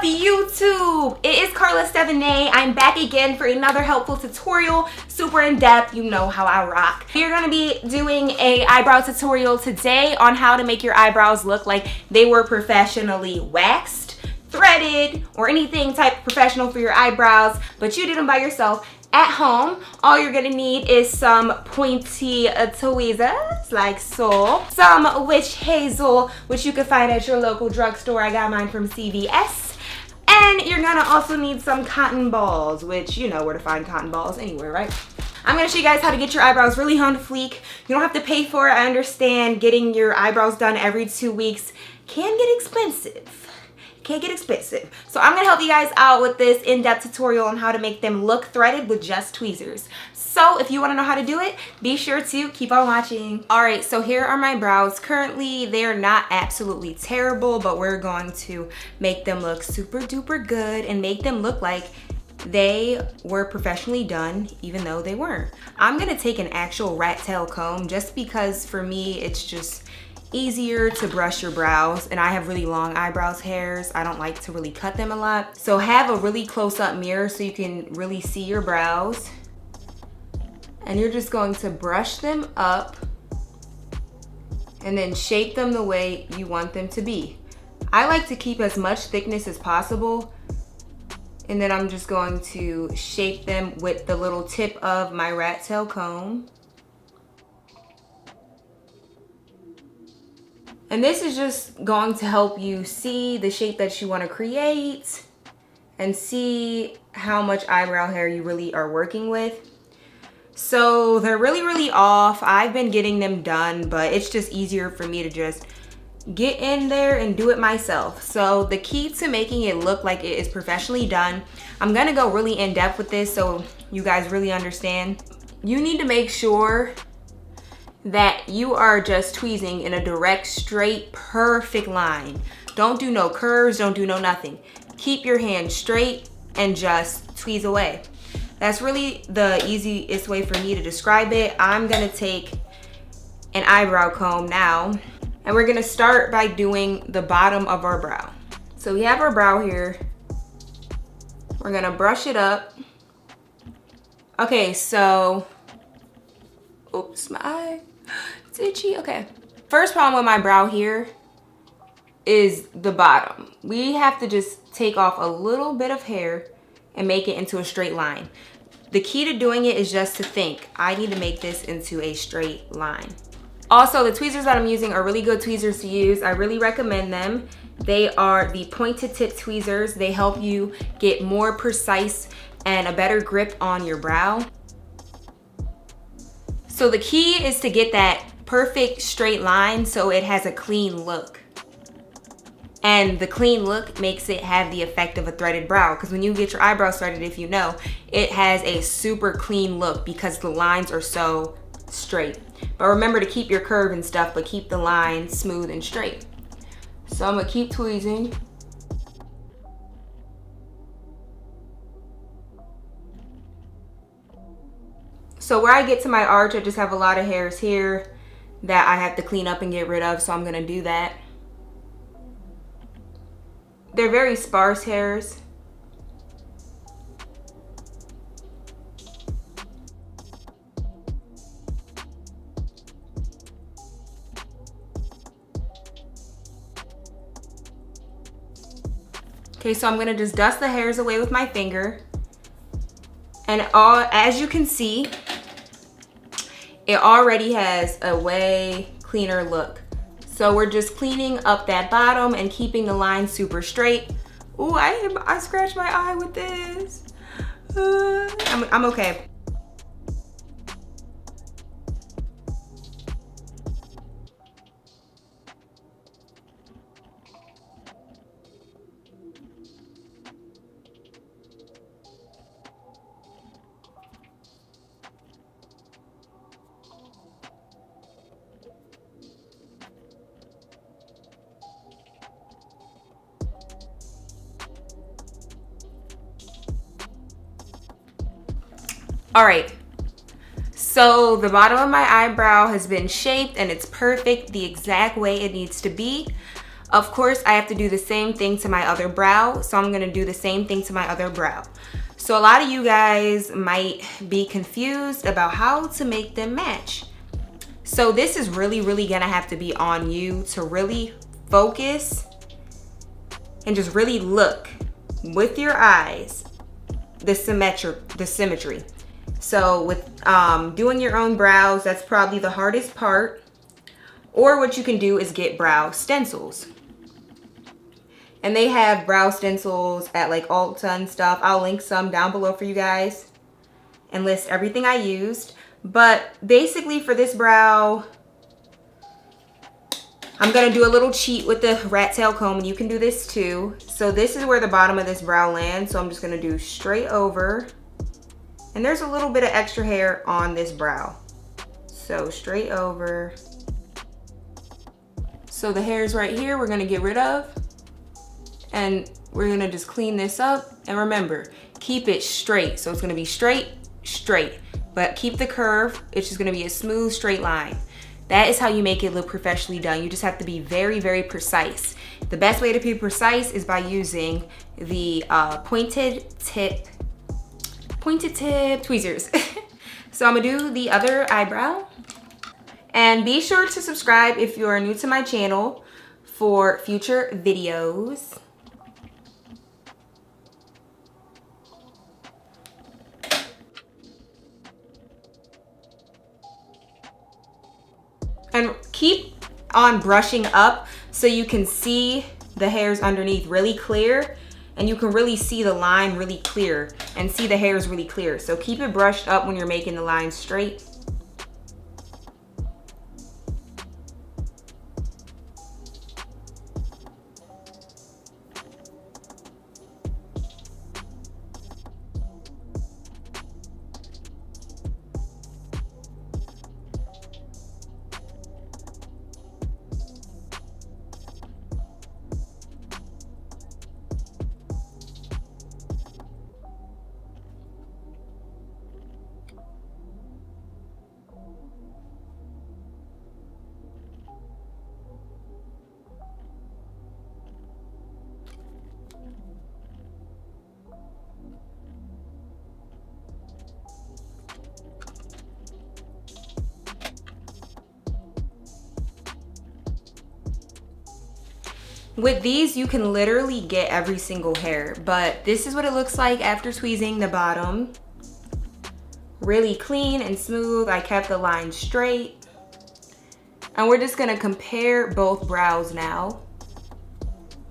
up, YouTube? It is Carla Stevenné. I'm back again for another helpful tutorial, super in-depth. You know how I rock. We're gonna be doing a eyebrow tutorial today on how to make your eyebrows look like they were professionally waxed, threaded, or anything type of professional for your eyebrows, but you did them by yourself at home. All you're gonna need is some pointy tweezers, like so. Some witch hazel, which you can find at your local drugstore. I got mine from CVS. And you're gonna also need some cotton balls, which you know where to find cotton balls anywhere, right? I'm gonna show you guys how to get your eyebrows really on fleek. You don't have to pay for it. I understand getting your eyebrows done every 2 weeks can get expensive. Can't get expensive. So I'm gonna help you guys out with this in-depth tutorial on how to make them look threaded with just tweezers. So if you wanna know how to do it, be sure to keep on watching. All right, so here are my brows. Currently, they're not absolutely terrible, but we're going to make them look super duper good and make them look like they were professionally done, even though they weren't. I'm gonna take an actual rat tail comb just because for me, it's just easier to brush your brows, and I have really long eyebrows hairs. I don't like to really cut them a lot. So have a really close-up mirror so you can really see your brows. And you're just going to brush them up and then shape them the way you want them to be. I like to keep as much thickness as possible, and then I'm just going to shape them with the little tip of my rat tail comb. And this is just going to help you see the shape that you want to create and see how much eyebrow hair you really are working with. So they're really off. I've been getting them done, but it's just easier for me to just get in there and do it myself. So the key to making it look like it is professionally done, I'm gonna go really in depth with this so you guys really understand. You need to make sure that you are just tweezing in a direct, straight, perfect line. Don't do no curves, don't do no nothing. Keep your hand straight and just tweeze away. That's really the easiest way for me to describe it. I'm gonna take an eyebrow comb now, and we're gonna start by doing the bottom of our brow. So we have our brow here. We're gonna brush it up. Okay, so, oops, my eye. It's itchy. Okay. First problem with my brow here is the bottom. We have to just take off a little bit of hair and make it into a straight line. The key to doing it is just to think, I need to make this into a straight line. Also, the tweezers that I'm using are really good tweezers to use. I really recommend them. They are the pointed tip tweezers. They help you get more precise and a better grip on your brow. So the key is to get that perfect straight line so it has a clean look. And the clean look makes it have the effect of a threaded brow, because when you get your eyebrows threaded, if you know, it has a super clean look because the lines are so straight. But remember to keep your curve and stuff, but keep the line smooth and straight. So I'm gonna keep tweezing. So where I get to my arch, I just have a lot of hairs here that I have to clean up and get rid of, so I'm gonna do that. They're very sparse hairs. Okay, so I'm gonna just dust the hairs away with my finger. And as you can see, it already has a way cleaner look. So we're just cleaning up that bottom and keeping the line super straight. Ooh, I scratched my eye with this. I'm okay. All right, so the bottom of my eyebrow has been shaped and it's perfect the exact way it needs to be. Of course, I have to do the same thing to my other brow, so I'm gonna do the same thing to my other brow. So a lot of you guys might be confused about how to make them match. So this is really gonna have to be on you to really focus and just really look with your eyes the symmetry. So with doing your own brows, that's probably the hardest part. Or what you can do is get brow stencils. And they have brow stencils at like Ulta and stuff. I'll link some down below for you guys and list everything I used. But basically for this brow, I'm gonna do a little cheat with the rat tail comb, and you can do this too. So this is where the bottom of this brow lands. So I'm just gonna do straight over. And there's a little bit of extra hair on this brow. So straight over. So the hairs right here, we're gonna get rid of. And we're gonna just clean this up. And remember, keep it straight. So it's gonna be straight, but keep the curve. It's just gonna be a smooth, straight line. That is how you make it look professionally done. You just have to be very precise. The best way to be precise is by using the pointed tip tweezers. So I'm gonna do the other eyebrow. And be sure to subscribe if you are new to my channel for future videos. And keep on brushing up so you can see the hairs underneath really clear, and you can really see the line really clear and see the hairs really clear. So keep it brushed up when you're making the line straight. With these, you can literally get every single hair, but this is what it looks like after tweezing the bottom. Really clean and smooth. I kept the line straight. And we're just gonna compare both brows now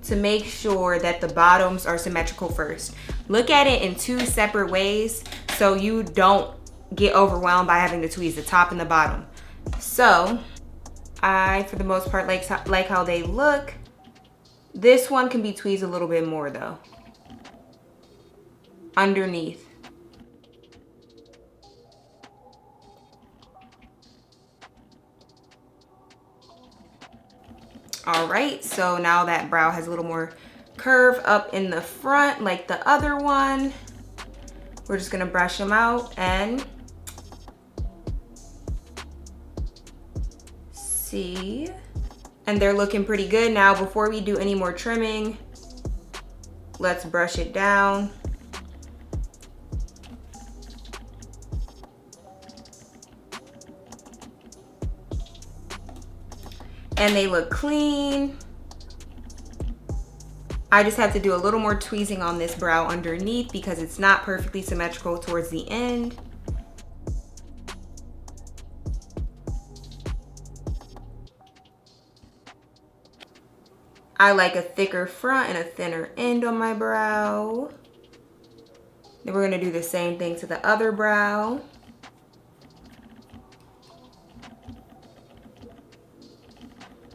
to make sure that the bottoms are symmetrical first. Look at it in two separate ways so you don't get overwhelmed by having to tweeze the top and the bottom. So I, for the most part, like how they look. This one can be tweezed a little bit more though, underneath. All right, so now that brow has a little more curve up in the front like the other one. We're just gonna brush them out and see. And they're looking pretty good. Now, before we do any more trimming, let's brush it down. And they look clean. I just have to do a little more tweezing on this brow underneath because it's not perfectly symmetrical towards the end. I like a thicker front and a thinner end on my brow. Then we're gonna do the same thing to the other brow.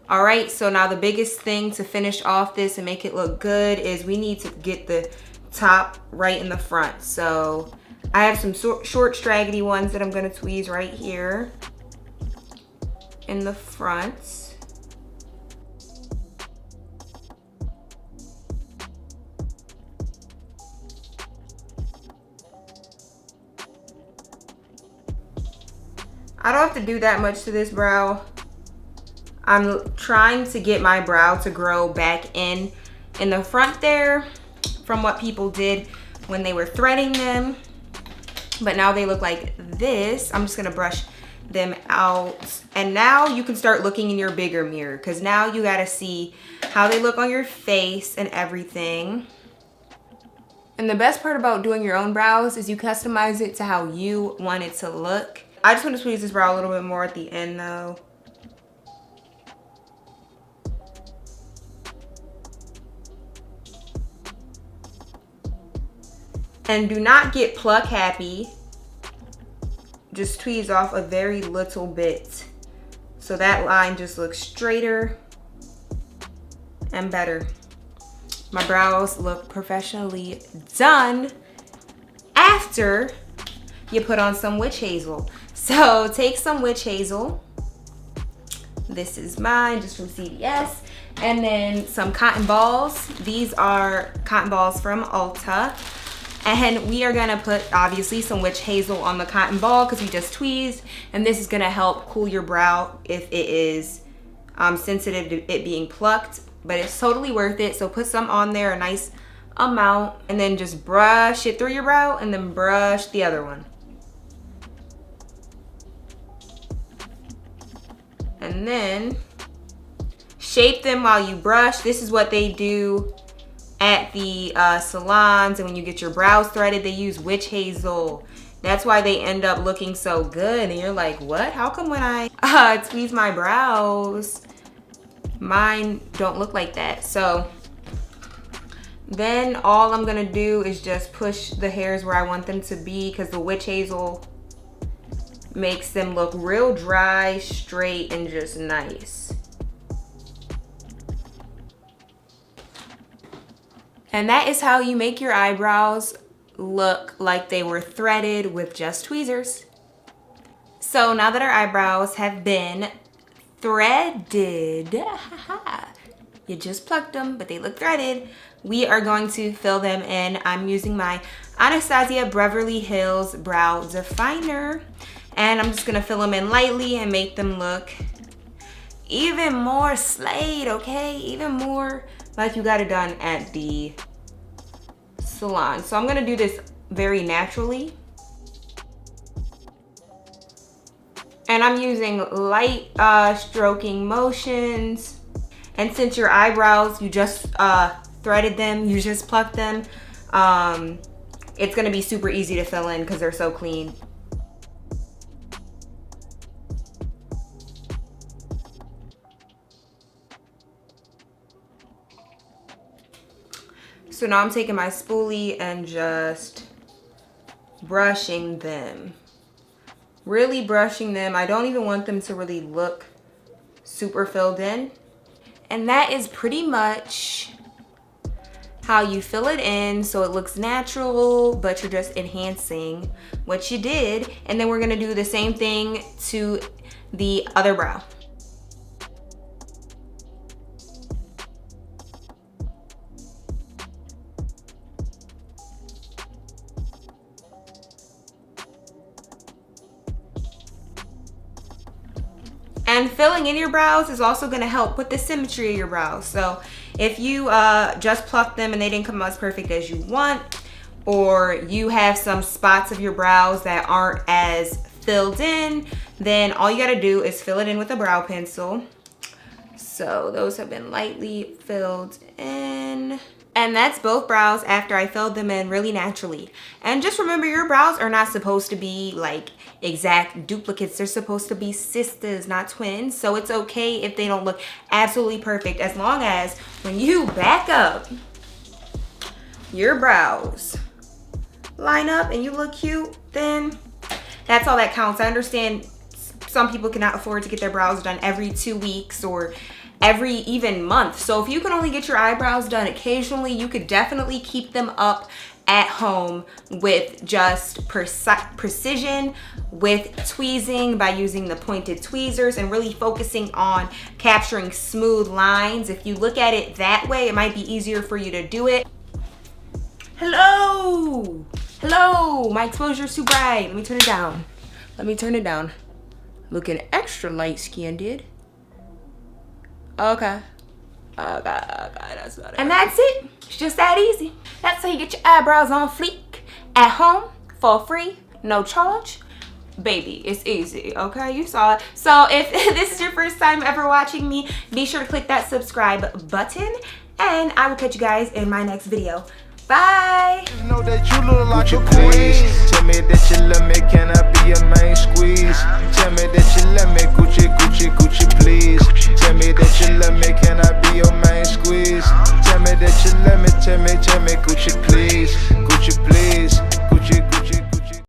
All right, so now the biggest thing to finish off this and make it look good is we need to get the top right in the front. So I have some short straggly ones that I'm gonna tweeze right here in the front. I don't have to do that much to this brow. I'm trying to get my brow to grow back in the front there from what people did when they were threading them. But now they look like this. I'm just gonna brush them out. And now you can start looking in your bigger mirror, because now you gotta see how they look on your face and everything. And the best part about doing your own brows is you customize it to how you want it to look. I just want to tweeze this brow a little bit more at the end though. And do not get pluck happy. Just tweeze off a very little bit, so that line just looks straighter and better. My brows look professionally done after you put on some witch hazel. So take some witch hazel. This is mine, just from CVS. And then some cotton balls. These are cotton balls from Ulta. And we are gonna put, obviously, some witch hazel on the cotton ball because we just tweezed. And this is gonna help cool your brow if it is sensitive to it being plucked. But it's totally worth it. So put some on there, a nice amount. And then just brush it through your brow and then brush the other one. And then shape them while you brush. This is what they do at the salons, and when you get your brows threaded, they use witch hazel. That's why they end up looking so good. And you're like, what? How come when I tweeze my brows, mine don't look like that? So then all I'm gonna do is just push the hairs where I want them to be, because the witch hazel makes them look real dry, straight, and just nice. And that is how you make your eyebrows look like they were threaded with just tweezers. So now that our eyebrows have been threaded, you just plucked them, but they look threaded, we are going to fill them in. I'm using my Anastasia Beverly Hills Brow Definer, and I'm just gonna fill them in lightly and make them look even more slayed, okay? Even more like you got it done at the salon. So I'm gonna do this very naturally. And I'm using light stroking motions. And since your eyebrows, you just threaded them, you just plucked them, it's gonna be super easy to fill in because they're so clean. So now I'm taking my spoolie and just brushing them. Really brushing them. I don't even want them to really look super filled in. And that is pretty much how you fill it in so it looks natural, but you're just enhancing what you did. And then we're gonna do the same thing to the other brow. And filling in your brows is also gonna help with the symmetry of your brows. So if you just plucked them and they didn't come out as perfect as you want, or you have some spots of your brows that aren't as filled in, then all you gotta do is fill it in with a brow pencil. So those have been lightly filled in. And that's both brows after I filled them in really naturally. And just remember, your brows are not supposed to be like exact duplicates. They're supposed to be sisters, not twins. So it's okay if they don't look absolutely perfect, as long as when you back up, your brows line up and you look cute, then that's all that counts. I understand some people cannot afford to get their brows done every 2 weeks or every even month. So if you can only get your eyebrows done occasionally, you could definitely keep them up at home with just precision, with tweezing by using the pointed tweezers and really focusing on capturing smooth lines. If you look at it that way, it might be easier for you to do it. Hello, hello, my exposure's too bright. Let me turn it down. Let me turn it down. Looking extra light skinned. Okay. Okay, that's better. And that's it. It's just that easy. That's how you get your eyebrows on fleek at home for free, no charge. Baby, it's easy, okay? You saw it. So if this is your first time ever watching me, be sure to click that subscribe button, and I will catch you guys in my next video. Bye. Know that you look like a queen. Tell me that you love me, can I be your main squeeze? Tell me that you love me, Gucci.